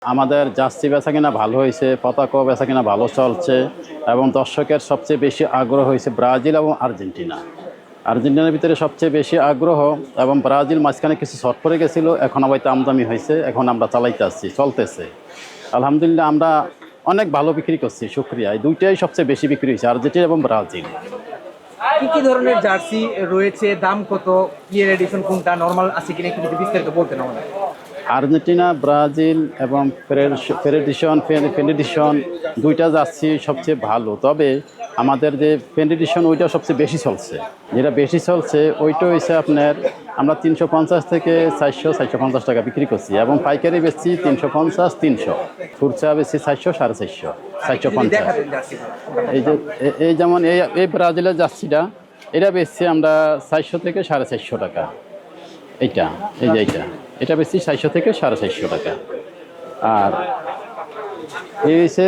আমাদের জার্সি বেচাকেনা ভালো হয়েছে, পতাকাও বেচাকেনা ভালো চলছে এবং দর্শকের সবচেয়ে বেশি আগ্রহ হয়েছে ব্রাজিল এবং আর্জেন্টিনা। আর্জেন্টিনার ভিতরে সবচেয়ে বেশি আগ্রহ এবং ব্রাজিল মাঝখানে কিছু শর্ট পড়ে গেছিলো, এখন আবার আমদামি হয়েছে, এখন আমরা চালাইতে আসছি, চলতেছে। আলহামদুলিল্লাহ আমরা অনেক ভালো বিক্রি করছি, শুক্রিয়া। এই দুইটাই সবচেয়ে বেশি বিক্রি হয়েছে, আর্জেন্টিনা এবং ব্রাজিল। কি কি ধরনের জার্সি রয়েছে, দাম কত, ইয়ের এডিশন কোনটা, নরমাল আছে কিনা, একটু যদি বিস্তারিত বলতেন আমাদের। আর্জেন্টিনা, ব্রাজিল এবং ফেডারেশন দুইটা জার্সি সবচেয়ে ভালো। তবে আমাদের যে ফেডারেশন ওইটা সবচেয়ে বেশি চলছে, যেটা বেশি চলছে ওইটা হচ্ছে আপনার আমরা 350 থেকে 450 টাকা বিক্রি করছি এবং পাইকারি বেচছি 350, 300, খুচরা বেচছি 400, 450, 450। এই যে এই যেমন এই ব্রাজিলের জার্সিটা, এটা বেচছি আমরা 400 থেকে 450 টাকা। এইটা এই যে এটা বেশি 400 থেকে 450 টাকা। আর এই হচ্ছে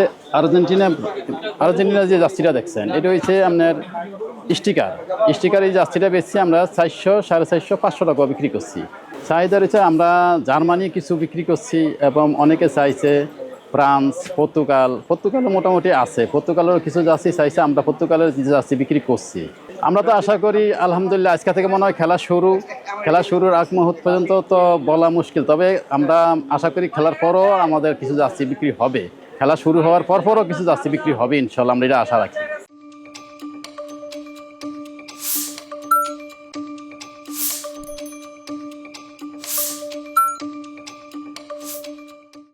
আর্জেন্টিনার যে জার্সিটা দেখছেন, এটা হচ্ছে আপনার স্টিকার। এই জার্সিটা বেশি আমরা 400, 450, 500 টাকা বিক্রি করছি। চাহিদা রয়েছে, আমরা জার্মানি কিছু বিক্রি করছি এবং অনেকে চাইছে ফ্রান্স, পর্তুগালও মোটামুটি আছে, পর্তুগালেরও কিছু জার্সি চাইছে, আমরা পর্তুগালের জার্সি বিক্রি করছি। আমরা তো আশা করি আলহামদুলিল্লাহ আজকে থেকে মনে হয় খেলা শুরুর আগ মুহূর্ত পর্যন্ত তো বলা মুশকিল, তবে আমরা আশা করি খেলার পরও আমাদের কিছু জার্সি বিক্রি হবে, খেলা শুরু হওয়ার পরও কিছু জার্সি বিক্রি হবে ইনশাল্লাহ, আমরা এটা আশা রাখি।